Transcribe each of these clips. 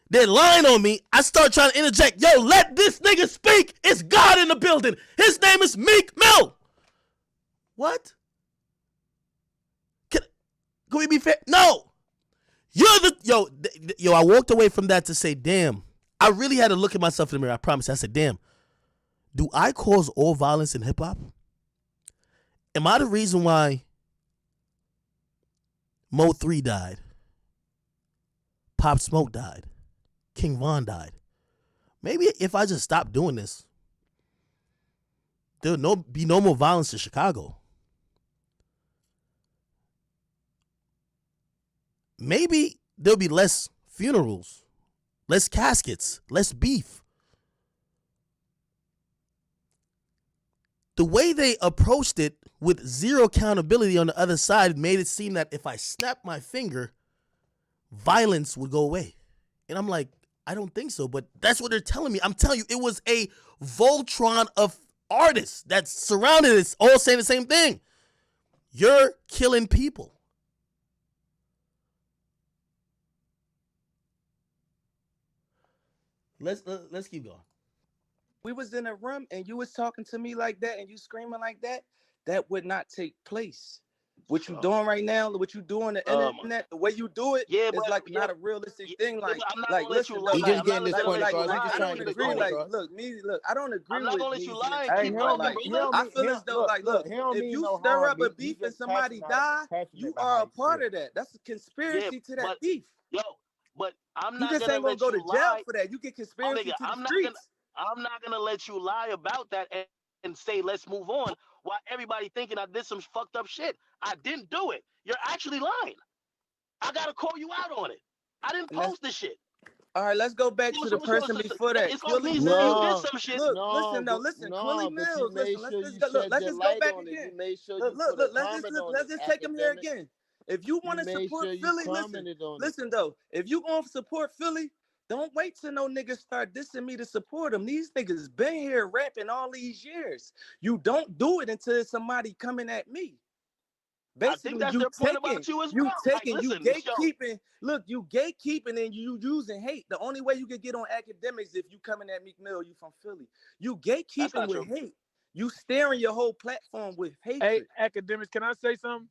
They're lying on me. I start trying to interject. Yo, let this nigga speak. It's God in the building. His name is Meek Mill. What? Can we be fair? No. You're the yo. I walked away from that to say, damn. I really had to look at myself in the mirror. I promise. I said, damn. Do I cause all violence in hip hop? Am I the reason why Mo 3 died? Pop Smoke died. King Von died. Maybe if I just stop doing this, there'll be no more violence in Chicago. Maybe there'll be less funerals, less caskets, less beef. The way they approached it with zero accountability on the other side made it seem that if I snapped my finger, violence would go away. And I'm like, I don't think so, but that's what they're telling me. I'm telling you, it was a Voltron of artists that surrounded us all saying the same thing. You're killing people. Let's keep going. We was in a room and you was talking to me like that and you screaming like that, that would not take place. What you doing right now, what you doing on the internet, the way you do it is like not a realistic thing. Like listen, he just getting this point across. He just I trying don't to agree. Like, look, I don't agree with let you lie. I feel as though look, if you stir up a beef and somebody die, you are a part of that. That's a conspiracy to that beef. Yo, but I'm not you just ain't gonna go to jail for that. You get conspiracy to the streets. I'm not gonna let you lie about that and say let's move on while everybody thinking I did some fucked up shit. I didn't do it. You're actually lying. I gotta call you out on it. I didn't post this shit. All right, let's go back to the person before that. It's gonna mean you did some shit. Listen, Quilly Mills. Let's just go back again. Let's just take him here again. If you want to support Philly, listen though. If you gonna support Philly, don't wait till no niggas start dissing me to support them. These niggas been here rapping all these years. You don't do it until somebody coming at me. Basically, you gatekeeping. Look, you gatekeeping and you using hate. The only way you can get on Akademiks if you coming at Meek Mill, you from Philly. You gatekeeping with hate. You staring your whole platform with hatred. Hey, Akademiks, can I say something?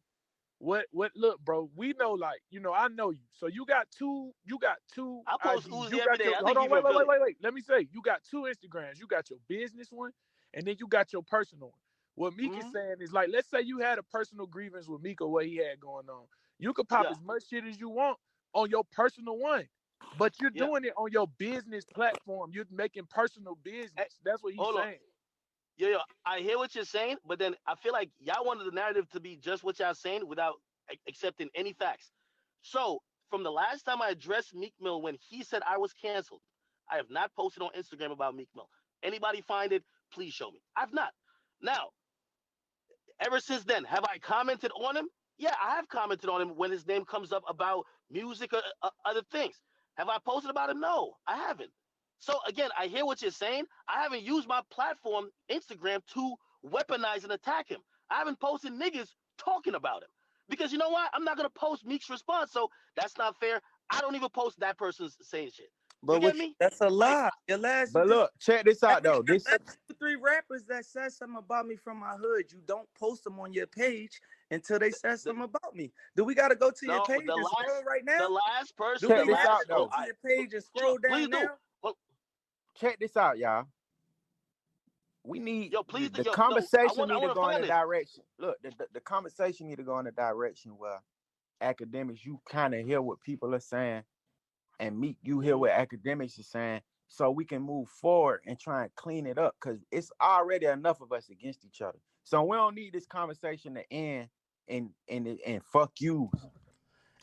What look, bro, we know, like, I know you. So you got two I post Uzi every day. Hold on, wait. Let me say, you got two Instagrams. You got your business one, and then you got your personal one. What Meek is saying is, like, let's say you had a personal grievance with Meek or what he had going on. You could pop as much shit as you want on your personal one, but you're doing it on your business platform. You're making personal business. That's what he's saying. Yo, I hear what you're saying, but then I feel like y'all wanted the narrative to be just what y'all saying without accepting any facts. So, from the last time I addressed Meek Mill when he said I was canceled, I have not posted on Instagram about Meek Mill. Anybody find it, please show me. I've not. Now, ever since then, have I commented on him? Yeah, I have commented on him when his name comes up about music or other things. Have I posted about him? No, I haven't. So again, I hear what you're saying. I haven't used my platform, Instagram, to weaponize and attack him. I haven't posted niggas talking about him. Because you know what? I'm not going to post Meek's response, so that's not fair. I don't even post that person's saying shit. But you get me? That's a lie. But look, check this out though. This 2-3 rappers that said something about me from my hood, you don't post them on your page until they said something about me. Do we got to go to your page and scroll right now? The last person. Check this out though. Go to your page and scroll down now. Check this out, y'all. We need the conversation need to go in a direction. Look, the conversation need to go in a direction where Akademiks, you kind of hear what people are saying, and Meek, you hear what Akademiks is saying, so we can move forward and try and clean it up, because it's already enough of us against each other. So we don't need this conversation to end and fuck you.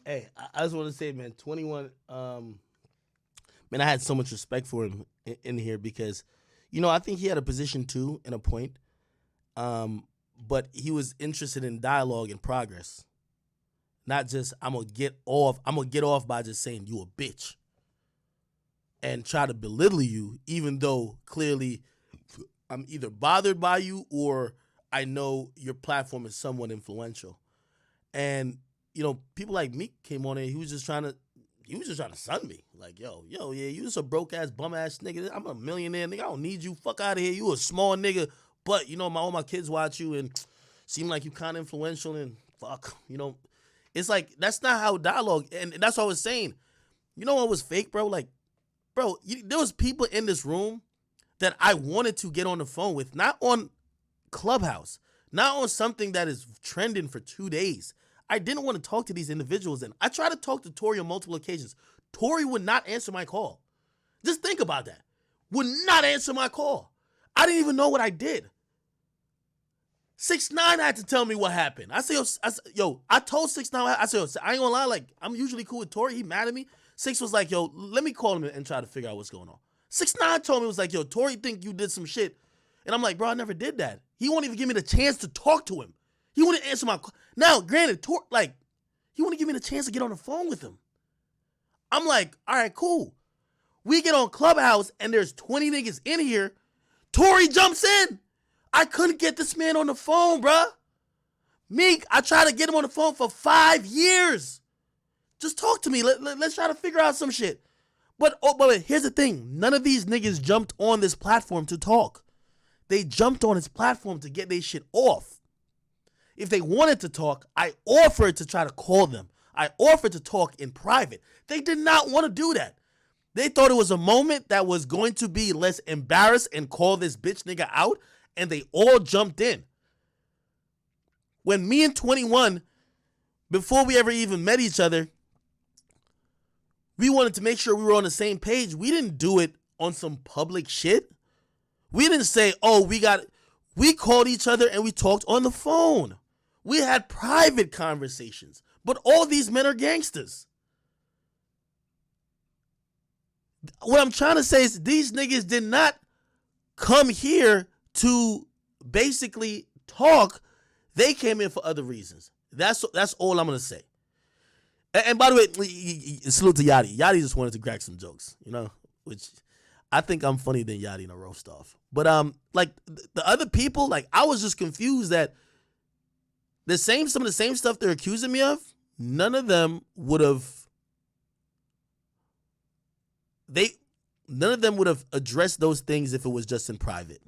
Hey, I just want to say, man, 21. Man, I had so much respect for him in here because, I think he had a position too and a point, but he was interested in dialogue and progress, not just I'm gonna get off by just saying you a bitch and try to belittle you, even though clearly I'm either bothered by you or I know your platform is somewhat influential. And people like Meek came on and he was you was just trying to sun me. Like, yo, yeah, you just a broke ass, bum ass nigga. I'm a millionaire nigga. I don't need you. Fuck out of here. You a small nigga. But, all my kids watch you and seem like you kind of influential and fuck, It's like, that's not how dialogue, and that's what I was saying. You know what was fake, bro? Like, bro, there was people in this room that I wanted to get on the phone with, not on Clubhouse, not on something that is trending for 2 days. I didn't want to talk to these individuals, and I tried to talk to Tory on multiple occasions. Tory would not answer my call. Just think about that. Would not answer my call. I didn't even know what I did. 6ix9ine had to tell me what happened. I said, yo, I told 6ix9ine, I said, yo, I ain't gonna lie, like, I'm usually cool with Tory. He mad at me. 6 was like, yo, let me call him and try to figure out what's going on. 6ix9ine told me, was like, yo, Tory think you did some shit. And I'm like, bro, I never did that. He won't even give me the chance to talk to him. He wouldn't answer my call. Now, granted, he wouldn't give me the chance to get on the phone with him. I'm like, all right, cool. We get on Clubhouse and there's 20 niggas in here. Tory jumps in. I couldn't get this man on the phone, bruh. Meek, I tried to get him on the phone for 5 years. Just talk to me. Let's try to figure out some shit. But here's the thing. None of these niggas jumped on this platform to talk. They jumped on his platform to get their shit off. If they wanted to talk, I offered to try to call them. I offered to talk in private. They did not want to do that. They thought it was a moment that was going to be less embarrassed and call this bitch nigga out, and they all jumped in. When me and 21, before we ever even met each other, we wanted to make sure we were on the same page. We didn't do it on some public shit. We didn't say, oh, we called each other and we talked on the phone. We had private conversations. But all these men are gangsters. What I'm trying to say is these niggas did not come here to basically talk. They came in for other reasons. That's all I'm going to say. And by the way, salute to Yachty. Yachty just wanted to crack some jokes, which I think I'm funnier than Yachty in a roast off. But like the other people, like I was just confused that some of the same stuff they're accusing me of, none of them would have addressed those things if it was just in private.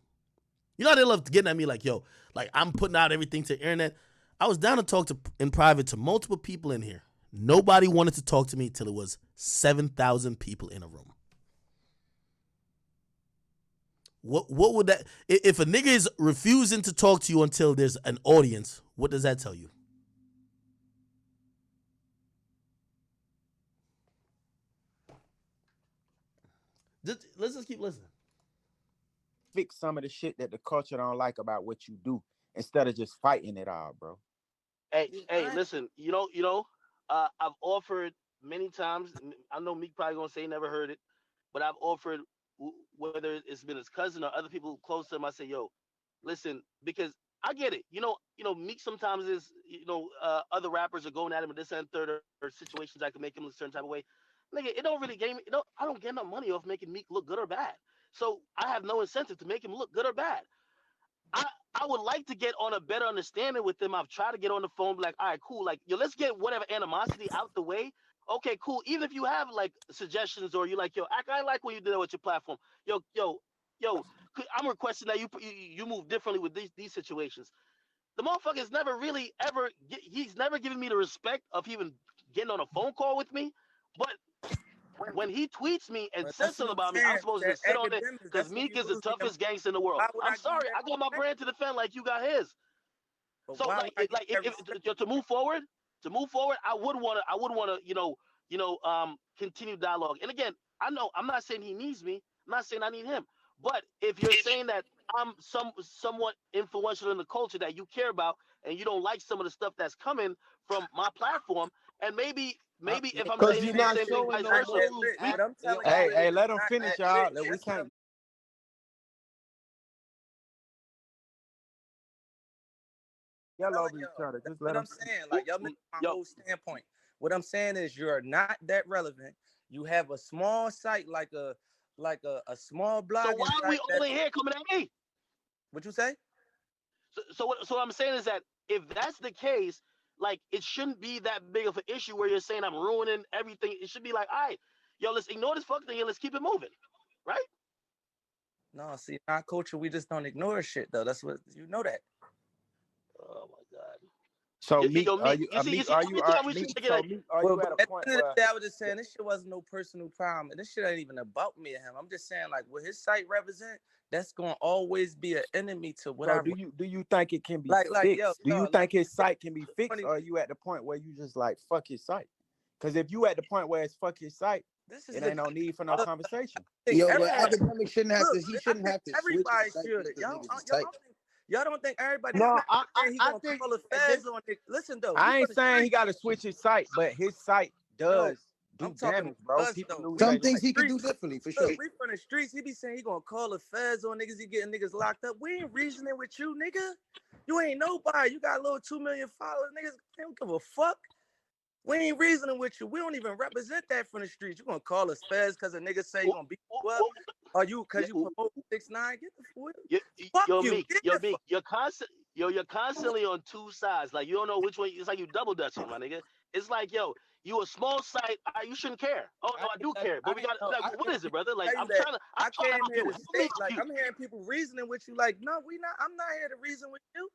You know how they love getting at me like, yo, like I'm putting out everything to the internet. I was down to talk in private to multiple people in here. Nobody wanted to talk to me till it was 7,000 people in a room. What would that, if a nigga is refusing to talk to you until there's an audience, what does that tell you? Let's just keep listening. Fix some of the shit that the culture don't like about what you do instead of just fighting it all, bro. Hey, listen, I've offered many times. I know Meek probably gonna say he never heard it, but I've offered, whether it's been his cousin or other people close to him. I say, yo, listen, because I get it. Meek sometimes is, other rappers are going at him in this and third or situations that can make him look a certain type of way. Nigga, it don't really game. I don't get no money off making Meek look good or bad. So I have no incentive to make him look good or bad. I would like to get on a better understanding with them. I've tried to get on the phone, be like, all right, cool. Like, yo, let's get whatever animosity out the way. Okay, cool. Even if you have like suggestions or you like, yo, I like what you did with your platform. Yo, I'm requesting that you move differently with these situations. The motherfucker's never really ever, he's never given me the respect of even getting on a phone call with me. But when he tweets me and says something about me, I'm supposed to sit on it because Meek is the toughest gangster in the world. I'm sorry, I got my brand to defend like you got his. So if to move forward, I would want to, continue dialogue. And again, I know I'm not saying he needs me. I'm not saying I need him. But if you're saying that I'm somewhat influential in the culture that you care about, and you don't like some of the stuff that's coming from my platform, and maybe if I'm saying the same thing, vice versa. Hey, let him finish, y'all. We can't. Yell over each other. Just let what I'm saying, like y'all make my whole standpoint. What I'm saying is you're not that relevant. You have a small site like a small blog. So why are we only here coming at me? What you say? So what I'm saying is that if that's the case, like it shouldn't be that big of an issue where you're saying I'm ruining everything. It should be like, all right, yo, let's ignore this fuck thing and let's keep it moving, right? No, see, in our culture, we just don't ignore shit though. That's what you know that. Oh my god. So Meek, are you every Meek, time are we you try at a point at the end of the where day, I was just saying this shit wasn't no personal problem, and this shit ain't even about me and him. I'm just saying, like, what his site represent, that's gonna always be an enemy to what do you think it can be fixed? Do you think his site can be fixed, or are you at the point where you just like fuck his site? Because if you at the point where it's fuck his site, it ain't no need for no conversation. Yo, but Akademiks shouldn't have to. He shouldn't have to switch everybody his site should. Y'all don't think everybody? No, he gonna call the feds on it. Listen though, I ain't saying he got to switch his site, but his site does do damage, bro. Some things he can do differently for sure. Look, we from the streets. He be saying he gonna call the feds on niggas. He getting niggas locked up. We ain't reasoning with you, nigga. You ain't nobody. You got a little 2 million followers, niggas. They don't give a fuck. We ain't reasoning with you. We don't even represent that from the streets. You gonna call us feds because a nigga say you gonna beat you up? Or you because you promote 6ix9ine? Get the fuck yo, you. Meek, you're constantly on two sides. Like you don't know which way. It's like you double dutching, my nigga. It's like, yo, you a small site. You shouldn't care. Oh no, I do care. But we got like, what is it, brother? Like I'm trying to help you. Like I'm hearing people reasoning with you. Like no, we not. I'm not here to reason with you.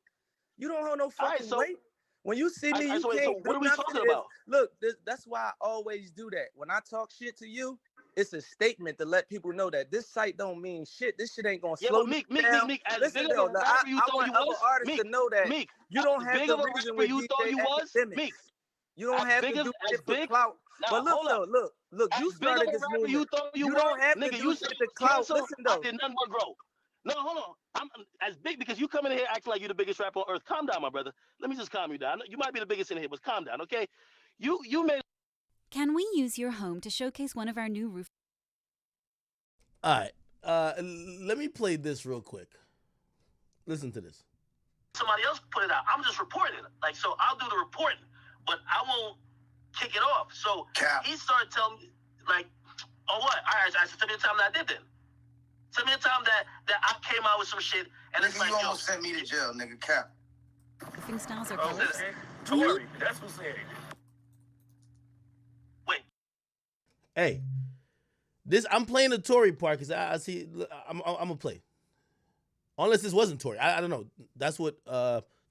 You don't hold no fucking weight. When you see me, you can't. What are we talking about? Look, that's why I always do that. When I talk shit to you, it's a statement to let people know that this site don't mean shit. This shit ain't gonna slow me down. Meek, as listen, big of a rapper you thought you was, artists to know that Meek, you don't have to reason with you thought you was, Meek. You don't have to do shit for clout. But look, though, look, you started this movement. You thought you don't have to do shit to clout. Listen, though. I did nothing but grow. No, hold on. I'm as big because you come in here acting like you're the biggest rapper on earth. Calm down, my brother. Let me just calm you down. You might be the biggest in here, but calm down, okay? You made. Can we use your home to showcase one of our new roof? All right. Let me play this real quick. Listen to this. Somebody else put it out. I'm just reporting it. Like, so I'll do the reporting, but I won't kick it off. So he started telling me, like, oh, what? All right, I said, tell me the time that I did then. Tell me the time that I came out with some shit, and nigga, it's like, you almost sent me to jail, nigga. Cap. Roofing styles are colors. Tory, that's who said it. Wait. Hey, this I'm playing the Tory part because I see. I'm gonna play. Unless this wasn't Tory, I don't know. That's what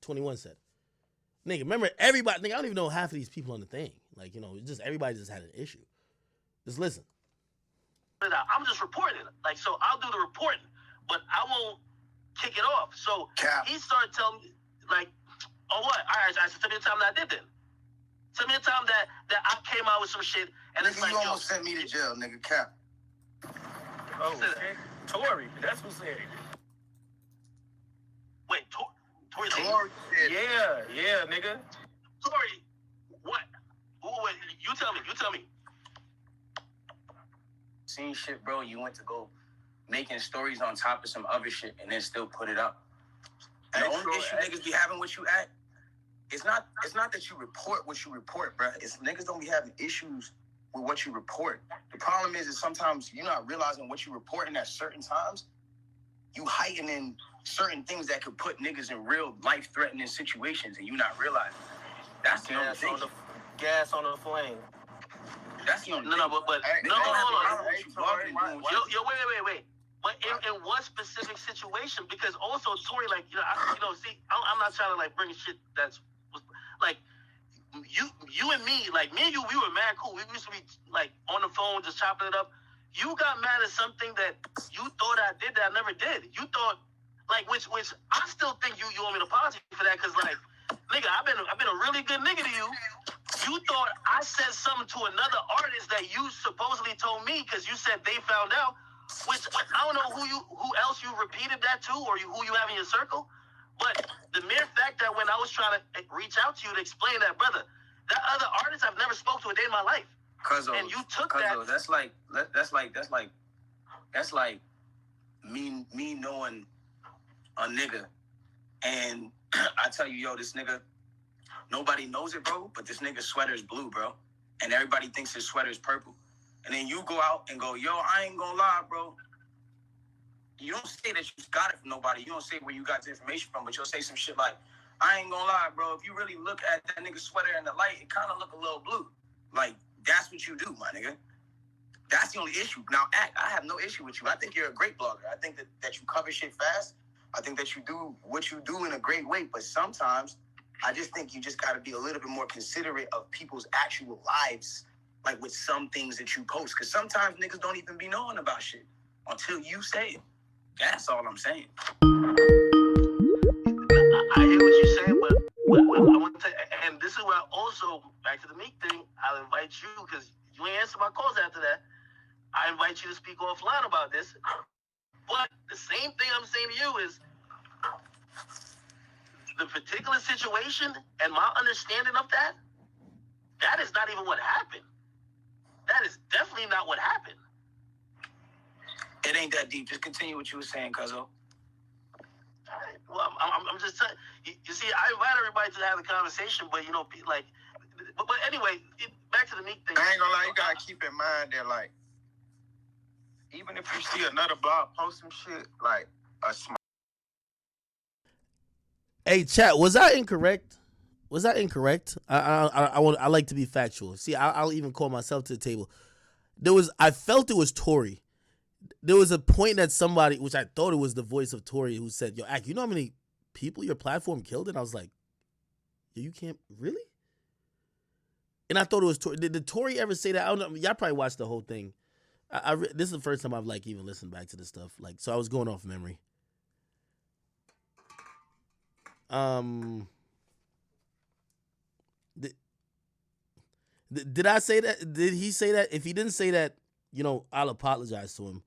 21 said. Nigga, remember everybody? Nigga, I don't even know half of these people on the thing. Like, you know, just everybody just had an issue. Just listen. I'm just reporting it. Like, so I'll do the reporting, but I won't kick it off. So he started telling me, like, oh, what? All right, I said, tell me the time that I did then. Tell me the time that I came out with some shit, and nigga, it's like, you almost sent me to jail, nigga. Cap. Oh, Tory, that's who said it. Wait, Tory said yeah, nigga. Tory, what? Wait, you tell me. Seen shit, bro. You went to go making stories on top of some other shit and then still put it up. And the only issue niggas be having with you at, it's not that you report what you report, bro. It's niggas don't be having issues with what you report. The problem is sometimes you're not realizing what you're reporting at certain times. You heightening certain things that could put niggas in real life-threatening situations and you not realizing. That's the only thing. Gas on the flame. That's the only thing. Hold on. Yo, wait. But in what specific situation? Because also Tory, like, see, I'm not trying to like bring shit that's like you and me, like me and you, we were mad cool. We used to be like on the phone just chopping it up. You got mad at something that you thought I did that I never did. You thought like which I still think you want me to apologize for that because like nigga, I've been a really good nigga to you. You thought I said something to another artist that you supposedly told me because you said they found out. Which I don't know who else you repeated that to or who you have in your circle. But the mere fact that when I was trying to reach out to you to explain that, brother, that other artist I've never spoke to a day in my life. And you took that. That's like me knowing a nigga and I tell you, yo, this nigga, nobody knows it, bro, but this nigga's sweater is blue, bro. And everybody thinks his sweater is purple. And then you go out and go, yo, I ain't gonna lie, bro. You don't say that you got it from nobody. You don't say where you got the information from, but you'll say some shit like, I ain't gonna lie, bro. If you really look at that nigga sweater in the light, it kind of look a little blue. Like, that's what you do, my nigga. That's the only issue. Now, I have no issue with you. I think you're a great blogger. I think that you cover shit fast. I think that you do what you do in a great way. But sometimes, I just think you just got to be a little bit more considerate of people's actual lives, like with some things that you post. Because sometimes niggas don't even be knowing about shit until you say it. That's all I'm saying. I hear what you're saying, but I want to, and this is where also, back to the Meek thing, I'll invite you, because you ain't answer my calls after that. I invite you to speak offline about this. But the same thing I'm saying to you is the particular situation and my understanding of that, that is not even what happened. That is definitely not what happened. It ain't that deep. Just continue what you were saying, cuzzo. Well, I'm just telling you. See, I invite everybody to have the conversation, but you know, like, but anyway, back to the Meek thing. I ain't gonna lie, you gotta keep in mind that, like, even if you see another blog post some shit, like a small. Hey, chat, was I incorrect? Was that incorrect? I like to be factual. See, I'll even call myself to the table. I felt it was Tory. There was a point that somebody, which I thought it was the voice of Tory, who said, "Yo, Ak, you know how many people your platform killed?" And I was like, "Yo, you can't really?" And I thought it was Tory. Did Tory ever say that? I don't know. Y'all probably watched the whole thing. This is the first time I've like even listened back to this stuff. Like, so I was going off memory. Did I say that? Did he say that? If he didn't say that, you know, I'll apologize to him.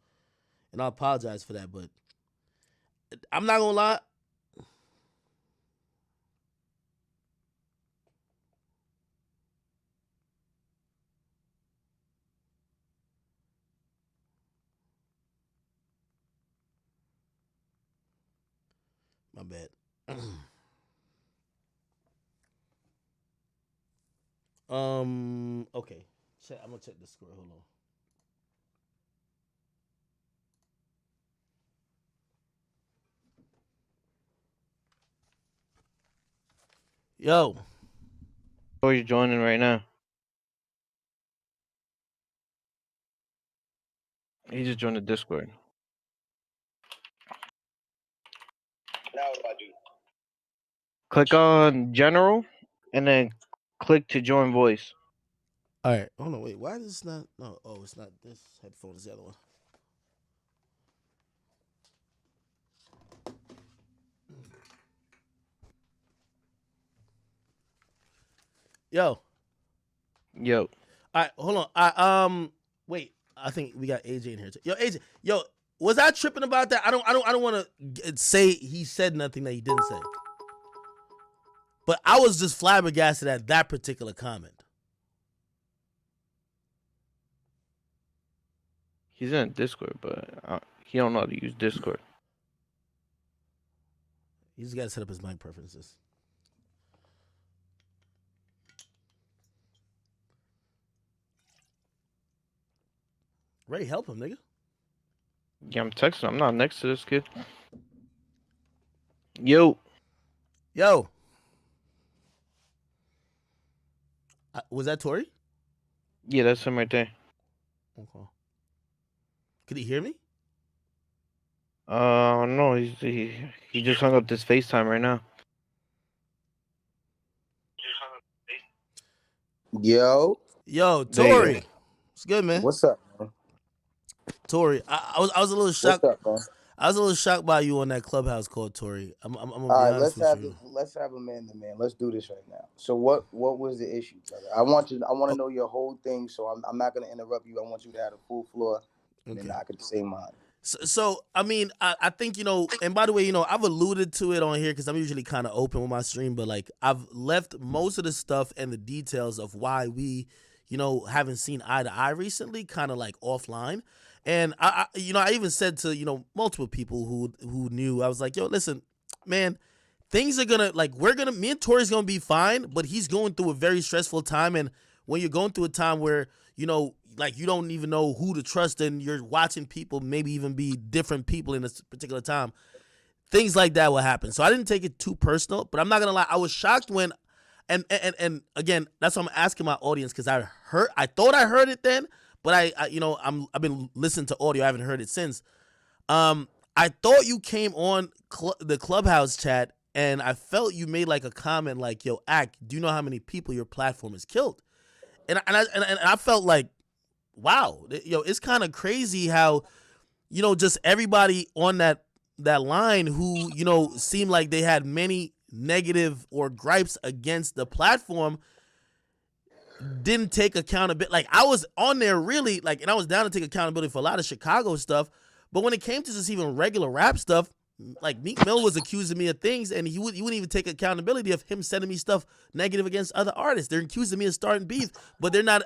And I apologize for that, but I'm not gonna lie. My bad. Okay. I'm gonna check the score. Hold on. Yo. Who are you joining right now? He just joined the Discord. Now what do I do? Click on General, and then click to join voice. All right. Hold on. Wait. Why is this not? No. Oh, it's not this headphone. It's the other one. Yo. Yo. All right. Hold on. Wait. I think we got AJ in here too. Yo, AJ. Yo, was I tripping about that? I don't want to say he said nothing that he didn't say. But I was just flabbergasted at that particular comment. He's in Discord, but he don't know how to use Discord. He's got to set up his mic preferences. Ray, help him, nigga. Yeah, I'm texting. I'm not next to this kid. Yo. Was that Tory? Yeah, that's him right there. Okay. Could he hear me? No, he just hung up this FaceTime right now. Yo, Tory. It's good, man. What's up, man? Tory, I was a little shocked. What's up, man? I was a little shocked by you on that Clubhouse call, Tory. I'm gonna be honest with you. Let's have a man to man. Let's do this right now. So what was the issue, brother? I want to know your whole thing. So I'm not gonna interrupt you. I want you to have a full floor, and then I could say mine. So I mean, I think, you know, and by the way, you know, I've alluded to it on here because I'm usually kind of open with my stream, but like I've left most of the stuff and the details of why we, you know, haven't seen eye to eye recently kind of like offline. And I even said to, you know, multiple people who knew, I was like, yo, listen, man, things are gonna, like, me and Tory's gonna be fine, but he's going through a very stressful time. And when you're going through a time where, you know, like you don't even know who to trust and you're watching people maybe even be different people in a particular time, things like that will happen. So I didn't take it too personal, but I'm not gonna lie, I was shocked when, and again, that's what I'm asking my audience, because I thought I heard it then, but I've been listening to audio, I haven't heard it since. I thought you came on the Clubhouse chat, and I felt you made like a comment like, "Yo, Ak, do you know how many people your platform has killed?" And I felt like, wow, it's kind of crazy how, just everybody on that line who, seemed like they had many negative or gripes against the platform didn't take accountability. Like, I was on there really, like, and I was down to take accountability for a lot of Chicago stuff, but when it came to just even regular rap stuff, like Meek Mill was accusing me of things, and he wouldn't even take accountability of him sending me stuff negative against other artists. They're accusing me of starting beef, but they're not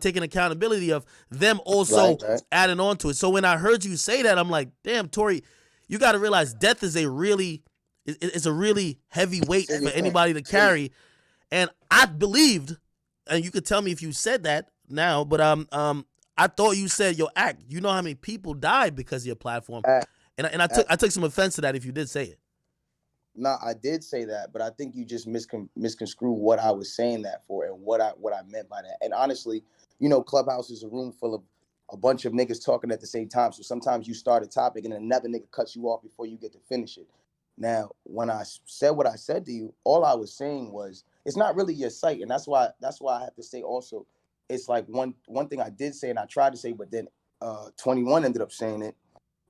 taking accountability of them also adding on to it. So when I heard you say that, I'm like, damn, Tory, you got to realize death is it's a really heavy weight for anybody to carry. And I believed, and you could tell me if you said that now, but I thought you said, "Yo, Ak, you know how many people died because of your platform?" And I took some offense to that if you did say it. No, I did say that, but I think you just misconstrued what I was saying that for and what I meant by that. And honestly, Clubhouse is a room full of a bunch of niggas talking at the same time. So sometimes you start a topic and another nigga cuts you off before you get to finish it. Now, when I said what I said to you, all I was saying was it's not really your site, and that's why I have to say also, it's like one thing I did say and I tried to say, but then 21 ended up saying it,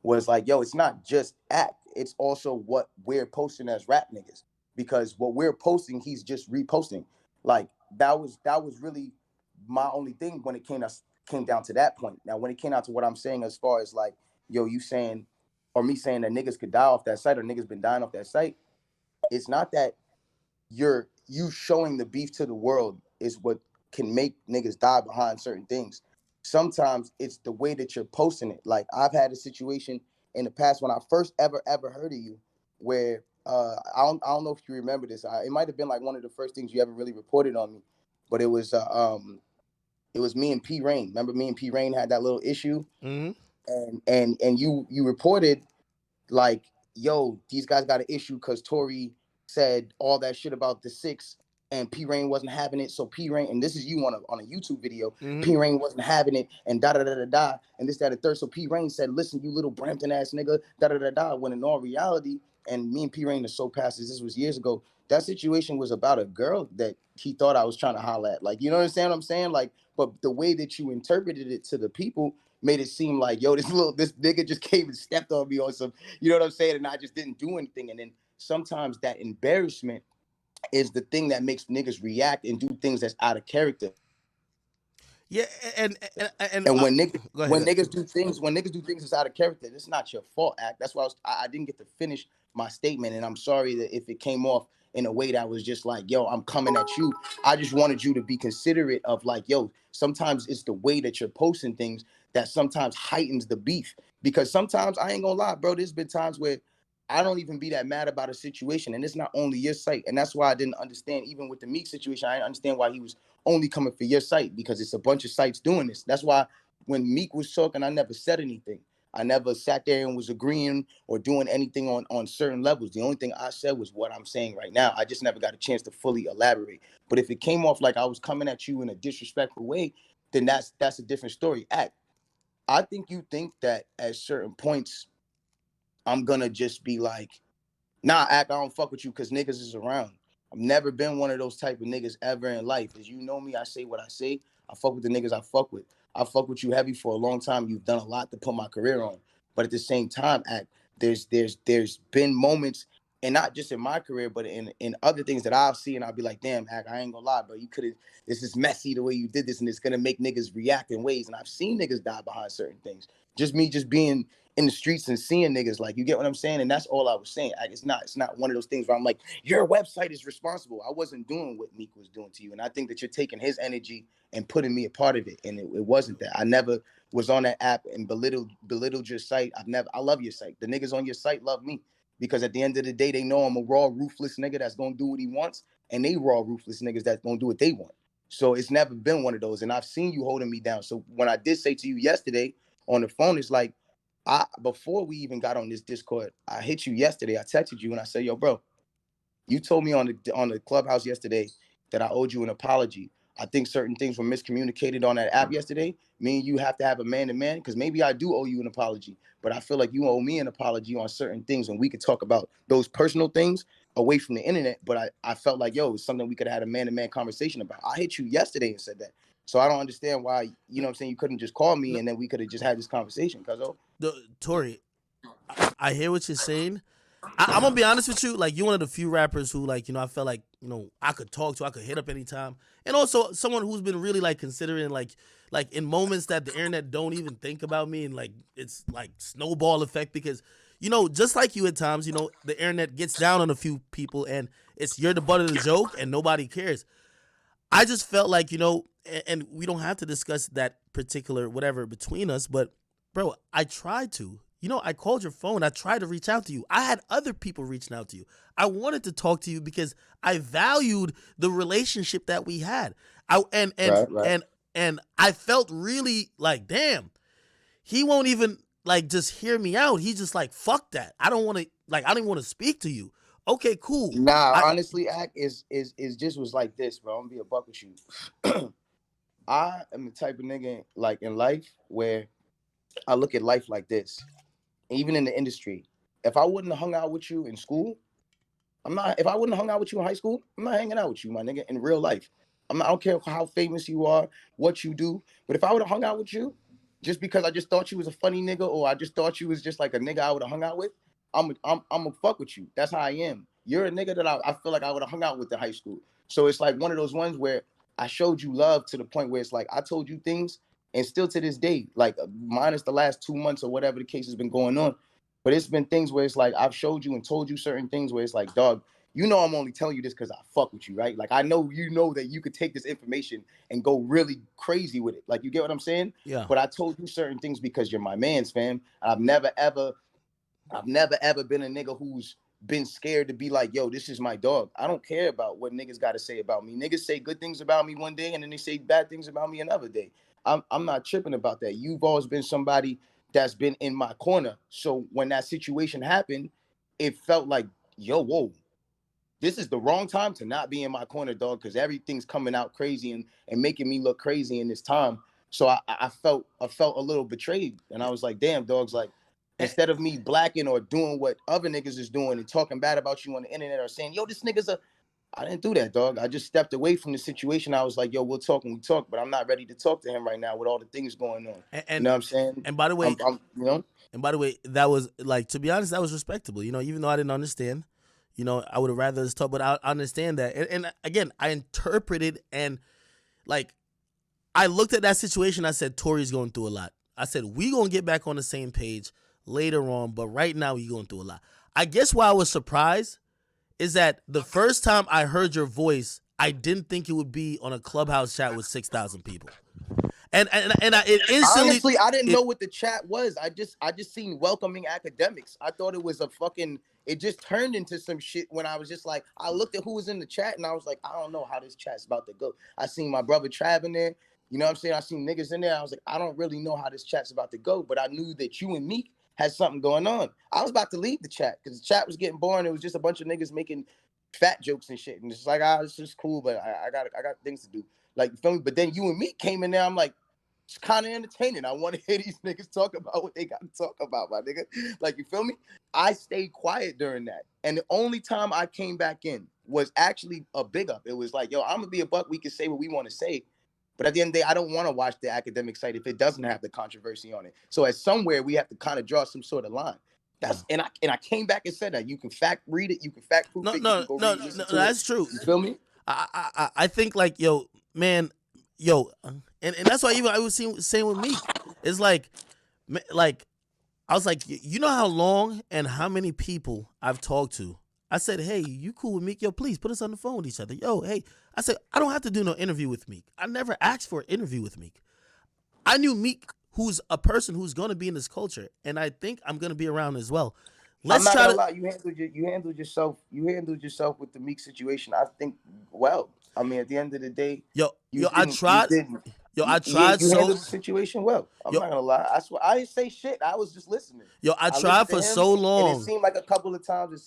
was like, yo, it's not just Ak. It's also what we're posting as rap niggas. Because what we're posting, he's just reposting. Like, that was really my only thing when it came down to that point. Now, when it came out to what I'm saying as far as like, yo, you saying, or me saying that niggas could die off that site, or niggas been dying off that site, it's not that you showing the beef to the world is what can make niggas die behind certain things. Sometimes it's the way that you're posting it. Like, I've had a situation in the past when I first ever heard of you, where I don't know if you remember this. It might have been like one of the first things you ever really reported on me, but it was me and P Rain. Remember, me and P Rain had that little issue, and you reported like, yo, these guys got an issue because Tory said all that shit about the 6, and P Rain wasn't having it. So P Rain, and this is you on a YouTube video, P Rain wasn't having it, and da da da da da, and this, that, and third. So P Rain said, listen, you little Brampton ass nigga, da da da da. When in all reality, and me and P Rain are so past this was years ago, that situation was about a girl that he thought I was trying to holler at. Like, you know what I'm saying? Like, but the way that you interpreted it to the people made it seem like, yo, this nigga just came and stepped on me on some, you know what I'm saying? And I just didn't do anything. And then sometimes that embarrassment is the thing that makes niggas react and do things that's out of character. Yeah, and when niggas do things that's out of character, it's not your fault, Act. That's why I didn't get to finish my statement, and I'm sorry that if it came off in a way that was just like, yo, I'm coming at you. I just wanted you to be considerate of like, yo, sometimes it's the way that you're posting things that sometimes heightens the beef. Because sometimes, I ain't gonna lie, bro, there's been times where I don't even be that mad about a situation, and it's not only your site. And that's why I didn't understand, even with the Meek situation, I didn't understand why he was only coming for your site, because it's a bunch of sites doing this. That's why when Meek was talking, I never said anything. I never sat there and was agreeing or doing anything on certain levels. The only thing I said was what I'm saying right now. I just never got a chance to fully elaborate. But if it came off like I was coming at you in a disrespectful way, then that's a different story. I think you think that at certain points, I'm gonna just be like, nah, I don't fuck with you because niggas is around. I've never been one of those type of niggas ever in life. As you know me, I say what I say. I fuck with the niggas I fuck with. I fuck with you heavy for a long time. You've done a lot to put my career on. But at the same time, there's been moments, and not just in my career, but in other things that I'll see, and I'll be like, damn, I ain't gonna lie, bro. You could have, this is messy the way you did this, and it's gonna make niggas react in ways. And I've seen niggas die behind certain things. Just me just being in the streets and seeing niggas, like, you get what I'm saying? And that's all I was saying. It's not one of those things where I'm like, your website is responsible. I wasn't doing what Meek was doing to you. And I think that you're taking his energy and putting me a part of it. And it wasn't that. I never was on that app and belittled your site. I love your site. The niggas on your site love me, because at the end of the day, they know I'm a raw, ruthless nigga that's gonna do what he wants. And they raw, ruthless niggas that's gonna do what they want. So it's never been one of those. And I've seen you holding me down. So when I did say to you yesterday on the phone, it's like, before we even got on this Discord, I hit you yesterday. I texted you and I said, yo, bro, you told me on the Clubhouse yesterday that I owed you an apology. I think certain things were miscommunicated on that app yesterday. Me and you have to have a man-to-man, because maybe I do owe you an apology, but I feel like you owe me an apology on certain things, and we could talk about those personal things away from the internet. But I felt like, yo, it's something we could have had a man-to-man conversation about. I hit you yesterday and said that. So I don't understand why, you know what I'm saying, you couldn't just call me and then we could have just had this conversation, cuzzo. Tory, I hear what you're saying. I'm gonna be honest with you. Like, you're one of the few rappers who, like, I felt like, I could talk to, I could hit up anytime, and also someone who's been really like considering, like in moments that the internet don't even think about me, and like it's like snowball effect, because just like you at times, the internet gets down on a few people, and you're the butt of the joke, and nobody cares. I just felt like, and we don't have to discuss that particular whatever between us, but bro, I tried to. I called your phone. I tried to reach out to you. I had other people reaching out to you. I wanted to talk to you because I valued the relationship that we had. And I felt really like, damn, he won't even like just hear me out. He's just like, fuck that. I don't even want to speak to you. Okay, cool. Nah, honestly, Act is just was like this, bro. I'm gonna be a buck with you. I am the type of nigga, like, in life where I look at life like this. Even in the industry, if I wouldn't have hung out with you in school, if I wouldn't have hung out with you in high school, I'm not hanging out with you, my nigga, in real life. I don't care how famous you are, what you do, but if I would have hung out with you, just because I just thought you was a funny nigga, or I just thought you was just like a nigga I would have hung out with, I'm gonna fuck with you. That's how I am. You're a nigga that I feel like I would have hung out with in high school. So it's like one of those ones where I showed you love to the point where it's like I told you things. And still to this day, like, minus the last 2 months or whatever the case has been going on, but it's been things where it's like I've showed you and told you certain things where it's like, dog, I'm only telling you this because I fuck with you, right? Like, I know that you could take this information and go really crazy with it. Like, you get what I'm saying? Yeah. But I told you certain things because you're my man's, fam. I've never ever been a nigga who's been scared to be like, yo, this is my dog. I don't care about what niggas got to say about me. Niggas say good things about me one day and then they say bad things about me another day. I'm not tripping about that. You've always been somebody that's been in my corner. So when that situation happened, it felt like, yo, whoa, this is the wrong time to not be in my corner, dog, because everything's coming out crazy and making me look crazy in this time. So I felt a little betrayed. And I was like, damn, dogs, like, instead of me blacking or doing what other niggas is doing and talking bad about you on the internet or saying, yo, this nigga's I didn't do that, dog. I just stepped away from the situation. I was like, yo, we'll talk when we talk, but I'm not ready to talk to him right now with all the things going on. You know what I'm saying? And by the way, And by the way, that was, like, to be honest, that was respectable. Even though I didn't understand, I would have rather us talk, but I understand that. And again, I interpreted, and like, I looked at that situation. I said, Tory's going through a lot. I said, we gonna get back on the same page later on, but right now he's going through a lot. I guess why I was surprised is that the first time I heard your voice, I didn't think it would be on a Clubhouse chat with 6,000 people. And it instantly, honestly, I didn't know what the chat was. I just seen welcoming Akademiks. I thought it was it just turned into some shit when I was just like, I looked at who was in the chat and I was like, I don't know how this chat's about to go. I seen my brother Trav in there. You know what I'm saying? I seen niggas in there. I was like, I don't really know how this chat's about to go, but I knew that you and Meek had something going on. I was about to leave the chat because the chat was getting boring. It was just a bunch of niggas making fat jokes and shit. And it's like, it's just cool, but I got things to do. Like, you feel me? But then you and Meek came in there. I'm like, it's kind of entertaining. I want to hear these niggas talk about what they got to talk about, my nigga. Like, you feel me? I stayed quiet during that. And the only time I came back in was actually a big up. It was like, yo, I'm going to be a buck. We can say what we want to say. But at the end of the day, I don't want to watch the academic site if it doesn't have the controversy on it. So at somewhere, we have to kind of draw some sort of line. And I came back and said that you can fact read it, you can fact proof it. No, that's true. You feel me? I think, like, yo, man, and that's why even I was saying with Meek, it's like I was like, you know how long and how many people I've talked to. I said, hey, you cool with Meek? Yo, please put us on the phone with each other. Yo, hey, I said, I don't have to do no interview with Meek. I never asked for an interview with Meek. I knew Meek, who's a person who's going to be in this culture, and I think I'm going to be around as well. I'm not gonna lie. You handled yourself with the Meek situation, I think, well. I mean, at the end of the day, I tried. Yo, I tried you handled the situation well. I'm not gonna lie. I swear, I didn't say shit. I was just listening. Yo, I tried for so long. And it seemed like a couple of times.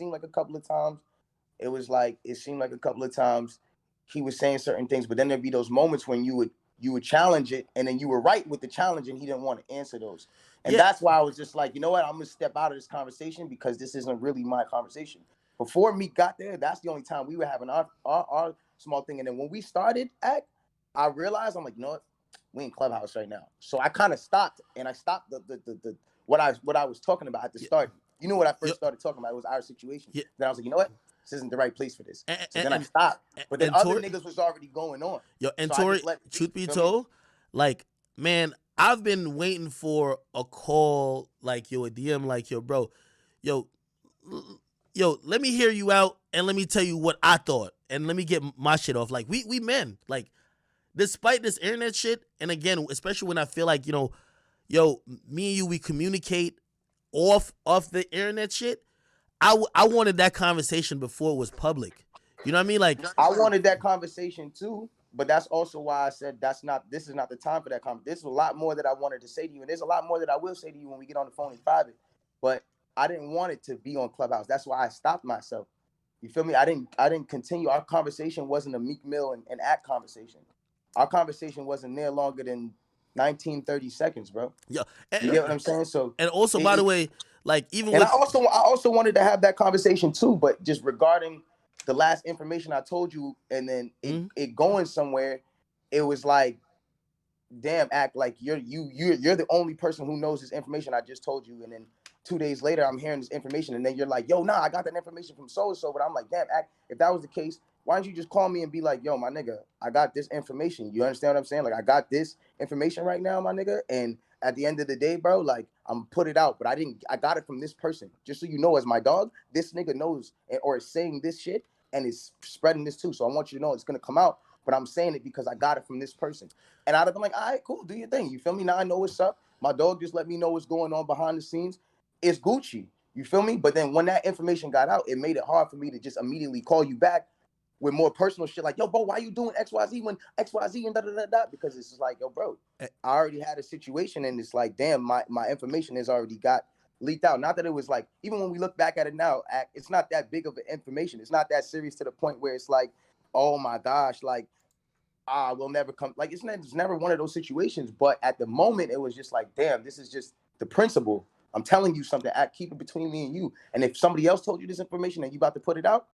It was like it seemed like a couple of times he was saying certain things, but then there'd be those moments when you would challenge it, and then you were right with the challenge, and he didn't want to answer those. And that's why I was just like, you know what, I'm gonna step out of this conversation because this isn't really my conversation. Before Meek got there, that's the only time we were having our small thing. And then when we started I realized, I'm like, you know what, we in Clubhouse right now. So I kind of stopped, and I stopped the what I was talking about at the start. You know what I first started talking about? It was our situation. Then I was like, you know what? This isn't the right place for this. So then I stopped. But then other niggas was already going on. Yo, and Tory, truth be told, like, man, I've been waiting for a call, like, yo, a DM, like, yo, bro, yo, let me hear you out, and let me tell you what I thought, and let me get my shit off. Like, we men, like, despite this internet shit, and again, especially when I feel like, you know, yo, me and you, we communicate off the internet shit. I wanted that conversation before it was public. You know what I mean? Like, I wanted that conversation too, but that's also why I said this is not the time for that conversation. There's a lot more that I wanted to say to you, and there's a lot more that I will say to you when we get on the phone in private. But I didn't want it to be on Clubhouse. That's why I stopped myself. You feel me? I didn't continue. Our conversation wasn't a Meek Mill and Act conversation. Our conversation wasn't near longer than 19, 30 seconds, bro. Yeah, you get what I'm saying? So, and also, by the way, like, even and with, I also wanted to have that conversation too, but just regarding the last information I told you, and then it going somewhere, it was like, damn, Act, like you're the only person who knows this information I just told you, and then 2 days later I'm hearing this information, and then you're like, yo, nah, I got that information from so and so, but I'm like, damn, Act, if that was the case, why don't you just call me and be like, yo, my nigga, I got this information. You understand what I'm saying? Like, I got this information right now, my nigga, and at the end of the day, bro, like, I'm put it out, but I got it from this person. Just so you know, as my dog, this nigga knows or is saying this shit and is spreading this too. So I want you to know it's gonna come out, but I'm saying it because I got it from this person. And I'd have been like, all right, cool, do your thing. You feel me? Now I know what's up. My dog just let me know what's going on behind the scenes. It's Gucci. You feel me? But then when that information got out, it made it hard for me to just immediately call you back with more personal shit, like, yo, bro, why you doing XYZ when XYZ and da-da-da-da? Because it's just like, yo, bro, I already had a situation, and it's like, damn, my information has already got leaked out. Not that it was like, even when we look back at it now, it's not that big of an information. It's not that serious to the point where it's like, oh my gosh, like, we'll never come. Like, it's never one of those situations. But at the moment, it was just like, damn, this is just the principle. I'm telling you something. Keep it between me and you. And if somebody else told you this information and you about to put it out,